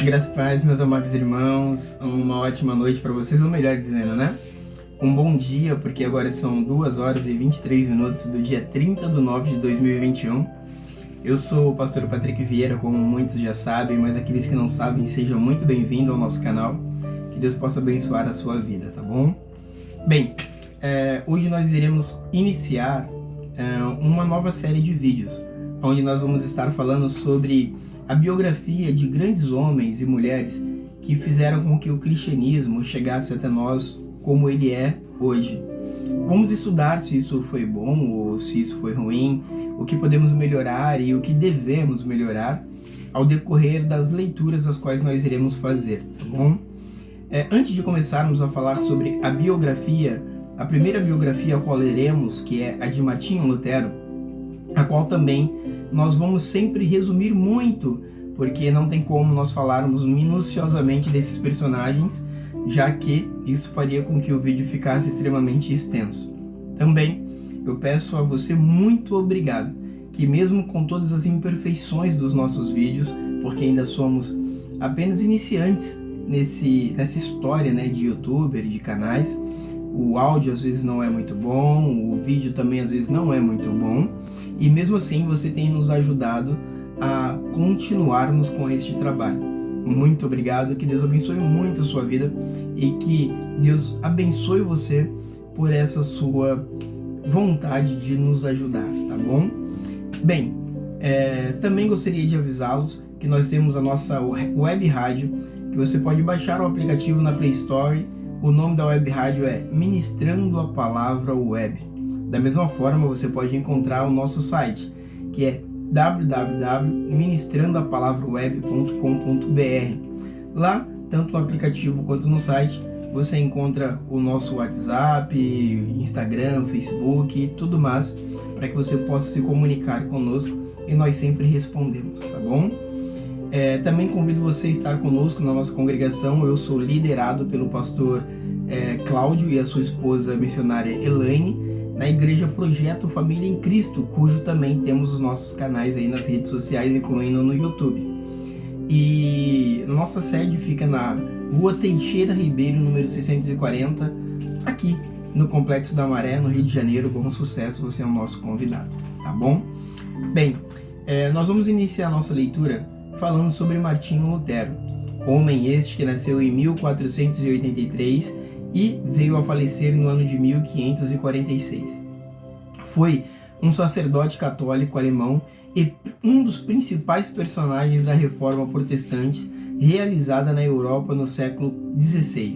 Graças a Deus, meus amados irmãos, uma ótima noite para vocês, ou melhor dizendo, né? Um bom dia, porque agora são 2 horas e 23 minutos do dia 30 de nove de 2021. Eu sou o pastor Patrick Vieira, como muitos já sabem, mas aqueles que não sabem, sejam muito bem-vindos ao nosso canal. Que Deus possa abençoar a sua vida, tá bom? Bem, hoje nós iremos iniciar uma nova série de vídeos, onde nós vamos estar falando sobre a biografia de grandes homens e mulheres que fizeram com que o cristianismo chegasse até nós como ele é hoje. Vamos estudar se isso foi bom ou se isso foi ruim, o que podemos melhorar e o que devemos melhorar ao decorrer das leituras as quais nós iremos fazer, tá bom? Antes de começarmos a falar sobre a biografia, a primeira biografia a qual leremos, que é a de Martinho Lutero, a qual também nós vamos sempre resumir muito, porque não tem como nós falarmos minuciosamente desses personagens, já que isso faria com que o vídeo ficasse extremamente extenso. Também eu peço a você muito obrigado, que mesmo com todas as imperfeições dos nossos vídeos, porque ainda somos apenas iniciantes nessa história, né, de youtuber e de canais, o áudio às vezes não é muito bom, o vídeo também às vezes não é muito bom, e mesmo assim você tem nos ajudado a continuarmos com este trabalho. Muito obrigado, que Deus abençoe muito a sua vida e que Deus abençoe você por essa sua vontade de nos ajudar, tá bom? Bem, também gostaria de avisá-los que nós temos a nossa web rádio, que você pode baixar o aplicativo na Play Store. O nome da web rádio é Ministrando a Palavra Web. Da mesma forma, você pode encontrar o nosso site, que é www.ministrandoapalavraweb.com.br. Lá, tanto no aplicativo quanto no site, você encontra o nosso WhatsApp, Instagram, Facebook e tudo mais, para que você possa se comunicar conosco e nós sempre respondemos, tá bom? Também convido você a estar conosco na nossa congregação. Eu sou liderado pelo pastor Cláudio e a sua esposa missionária Elaine, na igreja Projeto Família em Cristo, cujo também temos os nossos canais aí nas redes sociais, incluindo no YouTube. E nossa sede fica na Rua Teixeira Ribeiro, número 640, aqui no Complexo da Maré, no Rio de Janeiro. Bom sucesso, você é o nosso convidado, tá bom? Bem, nós vamos iniciar a nossa leitura falando sobre Martinho Lutero, homem este que nasceu em 1483 e veio a falecer no ano de 1546. Foi um sacerdote católico alemão e um dos principais personagens da Reforma Protestante realizada na Europa no século XVI,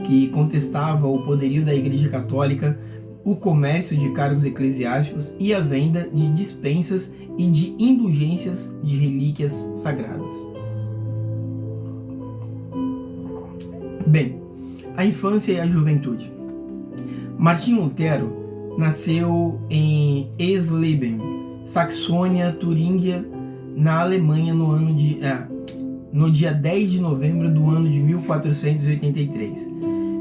que contestava o poderio da Igreja Católica, o comércio de cargos eclesiásticos e a venda de dispensas e de indulgências de relíquias sagradas. Bem, a infância e a juventude. Martinho Lutero nasceu em Eisleben, Saxônia, Turíngia, na Alemanha no dia 10 de novembro do ano de 1483.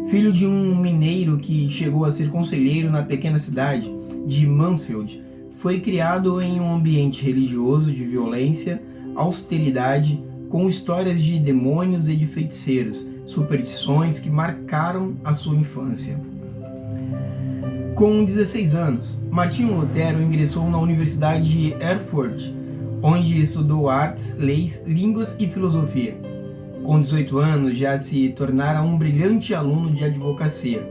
Filho de um mineiro que chegou a ser conselheiro na pequena cidade de Mansfeld, foi criado em um ambiente religioso de violência, austeridade, com histórias de demônios e de feiticeiros, superstições que marcaram a sua infância. Com 16 anos, Martinho Lutero ingressou na Universidade de Erfurt, onde estudou artes, leis, línguas e filosofia. Com 18 anos já se tornara um brilhante aluno de advocacia,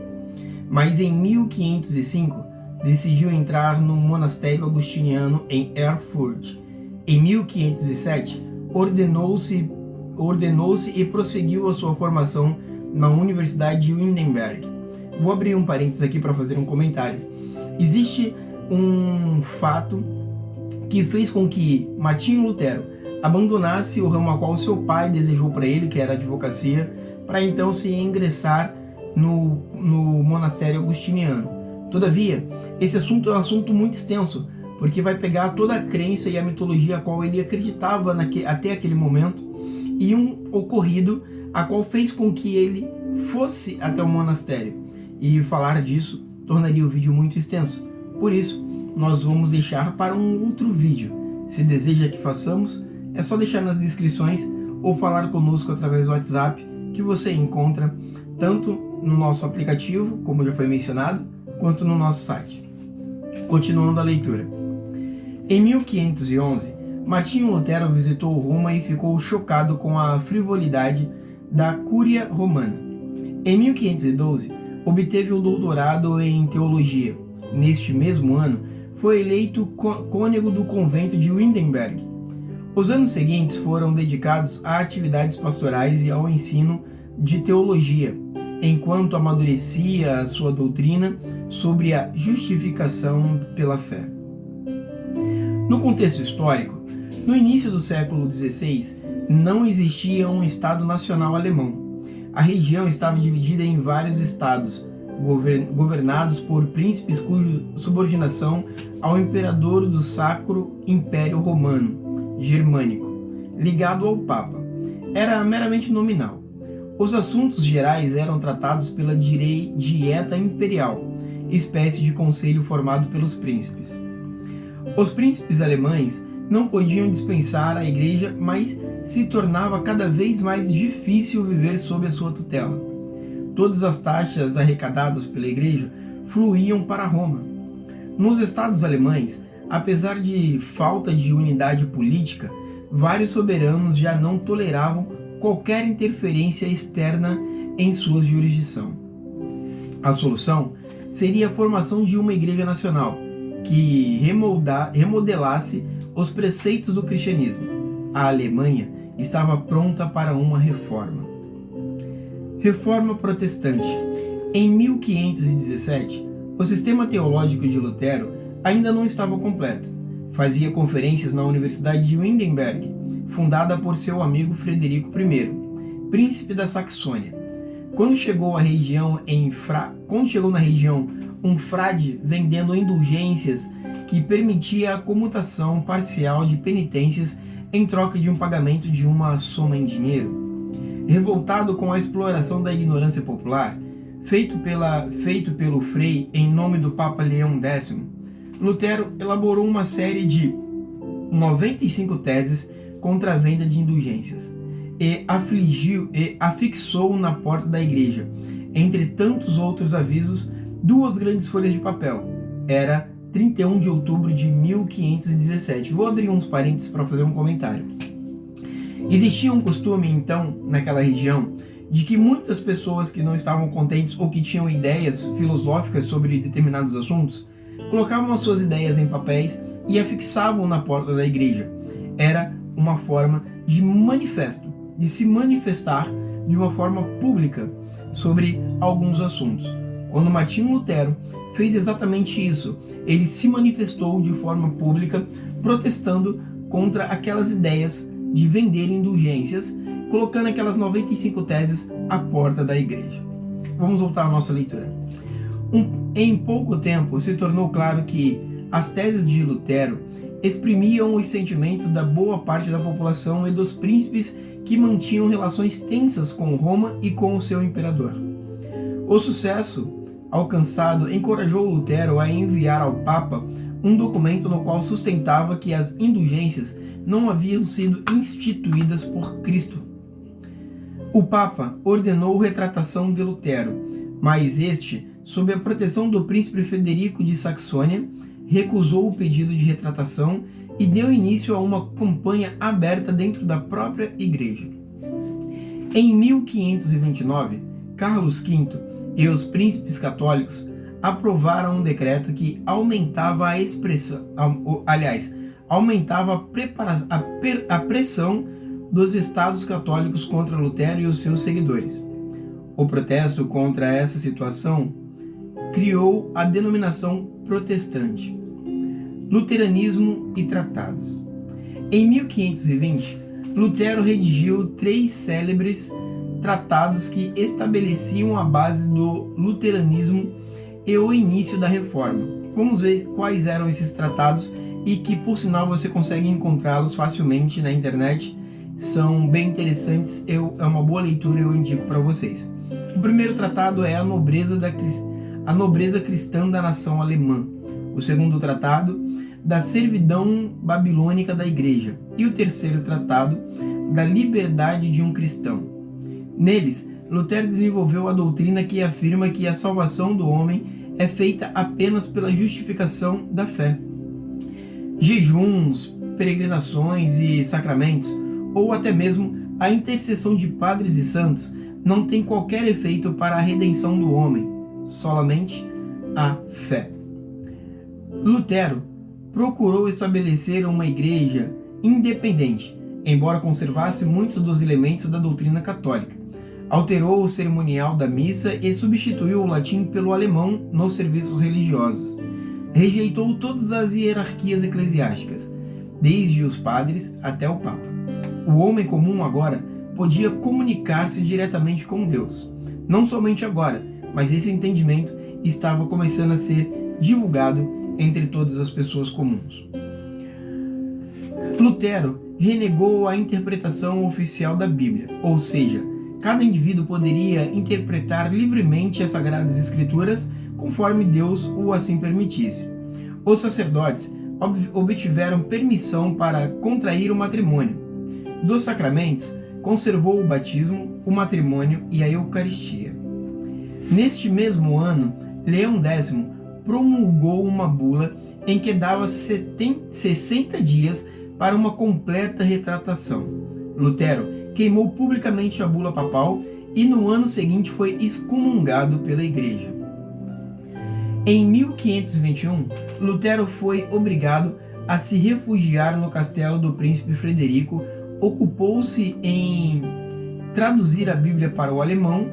mas em 1505 decidiu entrar no monastério agostiniano em Erfurt. Em 1507 ordenou-se e prosseguiu a sua formação na Universidade de Wittenberg. Vou abrir um parênteses aqui para fazer um comentário. Existe um fato que fez com que Martinho Lutero abandonasse o ramo a qual seu pai desejou para ele, que era a advocacia, para então se ingressar no monastério agostiniano. Todavia, esse assunto é um assunto muito extenso, porque vai pegar toda a crença e a mitologia a qual ele acreditava até aquele momento, e um ocorrido a qual fez com que ele fosse até o monastério. E falar disso tornaria o vídeo muito extenso. Por isso, nós vamos deixar para um outro vídeo. Se deseja que façamos, é só deixar nas descrições ou falar conosco através do WhatsApp, que você encontra tanto no nosso aplicativo, como já foi mencionado, quanto no nosso site. Continuando a leitura. Em 1511, Martinho Lutero visitou Roma e ficou chocado com a frivolidade da Cúria Romana. Em 1512, obteve o doutorado em teologia. Neste mesmo ano, foi eleito cônego do convento de Wittenberg. Os anos seguintes foram dedicados a atividades pastorais e ao ensino de teologia, enquanto amadurecia a sua doutrina sobre a justificação pela fé. No contexto histórico, no início do século XVI, não existia um Estado nacional alemão. A região estava dividida em vários estados, governados por príncipes cuja subordinação ao imperador do Sacro Império Romano Germânico, ligado ao Papa, era meramente nominal. Os assuntos gerais eram tratados pela Dieta Imperial, espécie de conselho formado pelos príncipes. Os príncipes alemães não podiam dispensar a igreja, mas se tornava cada vez mais difícil viver sob a sua tutela. Todas as taxas arrecadadas pela igreja fluíam para Roma. Nos estados alemães, apesar de falta de unidade política, vários soberanos já não toleravam qualquer interferência externa em sua jurisdição. A solução seria a formação de uma igreja nacional, que remodelasse os preceitos do cristianismo. A Alemanha estava pronta para uma reforma. Reforma protestante. Em 1517, o sistema teológico de Lutero ainda não estava completo. Fazia conferências na Universidade de Wittenberg, fundada por seu amigo Frederico I, príncipe da Saxônia. Quando chegou na região um frade vendendo indulgências que permitia a comutação parcial de penitências em troca de um pagamento de uma soma em dinheiro. Revoltado com a exploração da ignorância popular, feito pelo Frei em nome do Papa Leão X, Lutero elaborou uma série de 95 teses contra a venda de indulgências e afixou na porta da igreja, entre tantos outros avisos, 2 grandes folhas de papel. Era 31 de outubro de 1517. Vou abrir uns parênteses para fazer um comentário. Existia um costume, então, naquela região, de que muitas pessoas que não estavam contentes ou que tinham ideias filosóficas sobre determinados assuntos, colocavam as suas ideias em papéis e afixavam na porta da igreja. Era uma forma de manifesto, de se manifestar de uma forma pública sobre alguns assuntos. Quando Martinho Lutero fez exatamente isso, ele se manifestou de forma pública, protestando contra aquelas ideias de vender indulgências, colocando aquelas 95 teses à porta da igreja. Vamos voltar à nossa leitura. Em pouco tempo se tornou claro que as teses de Lutero exprimiam os sentimentos da boa parte da população e dos príncipes que mantinham relações tensas com Roma e com o seu imperador. O sucesso alcançado encorajou Lutero a enviar ao Papa um documento no qual sustentava que as indulgências não haviam sido instituídas por Cristo. O Papa ordenou retratação de Lutero, mas este, sob a proteção do príncipe Frederico de Saxônia, recusou o pedido de retratação e deu início a uma campanha aberta dentro da própria igreja. Em 1529, Carlos V e os príncipes católicos aprovaram um decreto que aumentava a pressão dos estados católicos contra Lutero e os seus seguidores. O protesto contra essa situação criou a denominação protestante. Luteranismo e tratados. Em 1520, Lutero redigiu 3 célebres tratados que estabeleciam a base do luteranismo e o início da reforma. Vamos ver quais eram esses tratados e que, por sinal, você consegue encontrá-los facilmente na internet. São bem interessantes, é uma boa leitura, eu indico para vocês. O primeiro tratado é a nobreza cristã da nação alemã. O segundo tratado, da servidão babilônica da igreja. E o terceiro tratado, da liberdade de um cristão. Neles, Lutero desenvolveu a doutrina que afirma que a salvação do homem é feita apenas pela justificação da fé. Jejuns, peregrinações e sacramentos, ou até mesmo a intercessão de padres e santos, não tem qualquer efeito para a redenção do homem, solamente a fé. Lutero procurou estabelecer uma igreja independente, embora conservasse muitos dos elementos da doutrina católica. Alterou o cerimonial da missa e substituiu o latim pelo alemão nos serviços religiosos. Rejeitou todas as hierarquias eclesiásticas, desde os padres até o Papa. O homem comum agora podia comunicar-se diretamente com Deus. Não somente agora, mas esse entendimento estava começando a ser divulgado entre todas as pessoas comuns. Lutero renegou a interpretação oficial da Bíblia, ou seja, cada indivíduo poderia interpretar livremente as Sagradas Escrituras conforme Deus o assim permitisse. Os sacerdotes obtiveram permissão para contrair o matrimônio. Dos sacramentos, conservou o batismo, o matrimônio e a Eucaristia. Neste mesmo ano, Leão X promulgou uma bula em que dava 60 dias para uma completa retratação. Lutero queimou publicamente a bula papal e no ano seguinte foi excomungado pela Igreja. Em 1521, Lutero foi obrigado a se refugiar no castelo do príncipe Frederico, ocupou-se em traduzir a Bíblia para o alemão.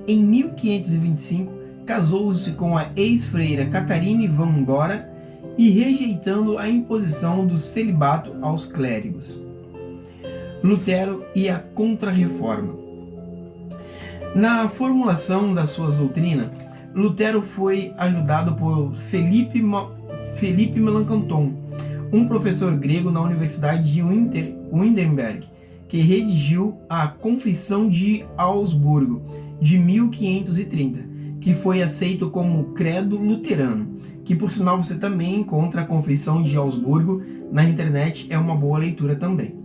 Em 1525, casou-se com a ex-freira Catarine van Bora e rejeitando a imposição do celibato aos clérigos. Lutero e a Contra-Reforma. Na formulação das suas doutrinas, Lutero foi ajudado por Felipe Melanchthon, um professor grego na Universidade de Wittenberg, que redigiu a Confissão de Augsburgo, de 1530, que foi aceito como credo luterano, que por sinal você também encontra a Confissão de Augsburgo na internet, é uma boa leitura também.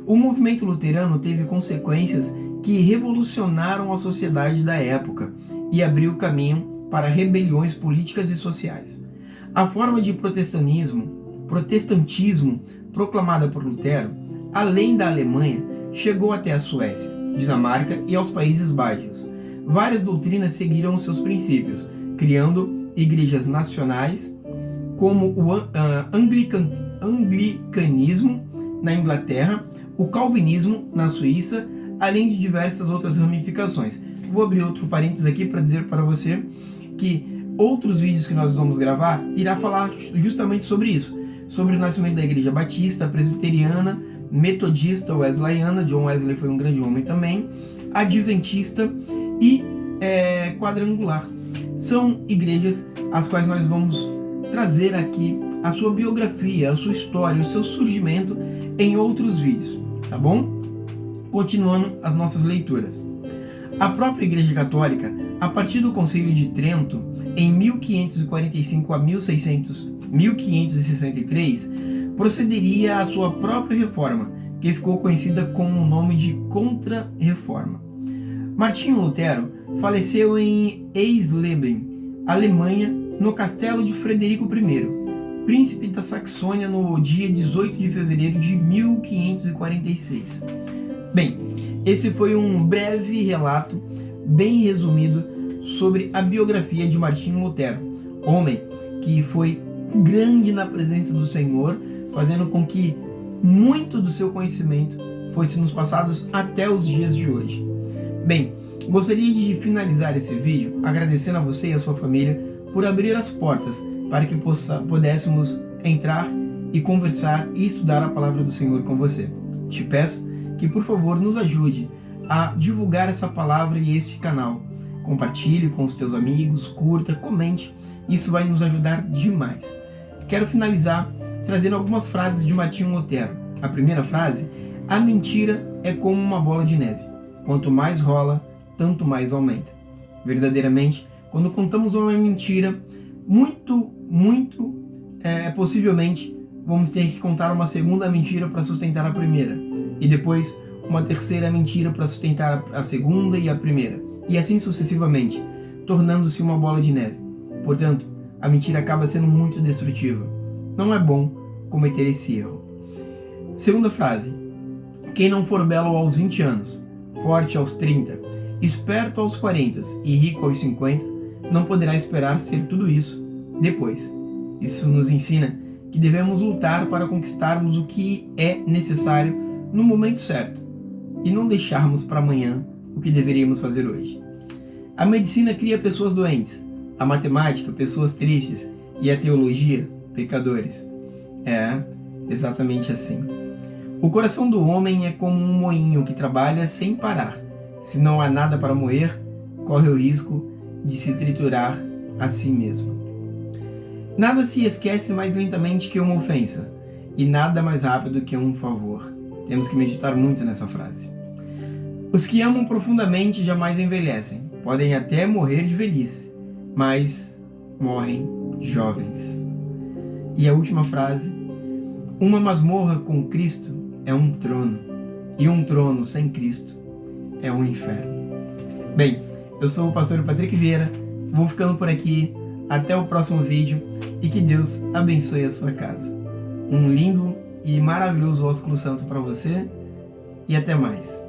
O movimento luterano teve consequências que revolucionaram a sociedade da época e abriu caminho para rebeliões políticas e sociais. A forma de protestantismo proclamada por Lutero, além da Alemanha, chegou até a Suécia, Dinamarca e aos Países Baixos. Várias doutrinas seguiram seus princípios, criando igrejas nacionais, como o anglicanismo na Inglaterra, o calvinismo na Suíça, além de diversas outras ramificações. Vou abrir outro parênteses aqui para dizer para você que outros vídeos que nós vamos gravar irá falar justamente sobre isso, sobre o nascimento da Igreja Batista, Presbiteriana, Metodista, Wesleyana, John Wesley foi um grande homem também, Adventista e Quadrangular. São igrejas as quais nós vamos trazer aqui a sua biografia, a sua história, o seu surgimento em outros vídeos, tá bom? Continuando as nossas leituras. A própria Igreja Católica, a partir do Concílio de Trento, em 1545 a 1563, procederia à sua própria reforma, que ficou conhecida com o nome de Contra-Reforma. Martinho Lutero faleceu em Eisleben, Alemanha, no castelo de Frederico I, príncipe da Saxônia, no dia 18 de fevereiro de 1546. Bem, esse foi um breve relato, bem resumido, sobre a biografia de Martinho Lutero, homem que foi grande na presença do Senhor, fazendo com que muito do seu conhecimento fosse nos passados até os dias de hoje. Bem, gostaria de finalizar esse vídeo agradecendo a você e a sua família por abrir as portas para que pudéssemos entrar e conversar e estudar a palavra do Senhor com você. Te peço que, por favor, nos ajude a divulgar essa palavra e este canal. Compartilhe com os teus amigos, curta, comente, isso vai nos ajudar demais. Quero finalizar trazendo algumas frases de Martinho Lutero. A primeira frase: a mentira é como uma bola de neve. Quanto mais rola, tanto mais aumenta. Verdadeiramente, quando contamos uma mentira, possivelmente vamos ter que contar uma segunda mentira para sustentar a primeira. E depois uma terceira mentira para sustentar a segunda e a primeira, e assim sucessivamente, tornando-se uma bola de neve. Portanto, a mentira acaba sendo muito destrutiva. Não é bom cometer esse erro. Segunda frase: quem não for belo aos 20 anos, forte aos 30, esperto aos 40 e rico aos 50, não poderá esperar ser tudo isso depois. Isso nos ensina que devemos lutar para conquistarmos o que é necessário no momento certo e não deixarmos para amanhã o que deveríamos fazer hoje. A medicina cria pessoas doentes, a matemática, pessoas tristes, e a teologia, pecadores. É exatamente assim. O coração do homem é como um moinho que trabalha sem parar. Se não há nada para moer, corre o risco de se triturar a si mesmo. Nada se esquece mais lentamente que uma ofensa, e nada mais rápido que um favor. Temos que meditar muito nessa frase. Os que amam profundamente jamais envelhecem. Podem até morrer de velhice, mas morrem jovens. E a última frase: uma masmorra com Cristo é um trono, e um trono sem Cristo é um inferno. Bem, eu sou o pastor Patrick Vieira, vou ficando por aqui, até o próximo vídeo, e que Deus abençoe a sua casa. Um lindo e maravilhoso ósculo santo para você, e até mais.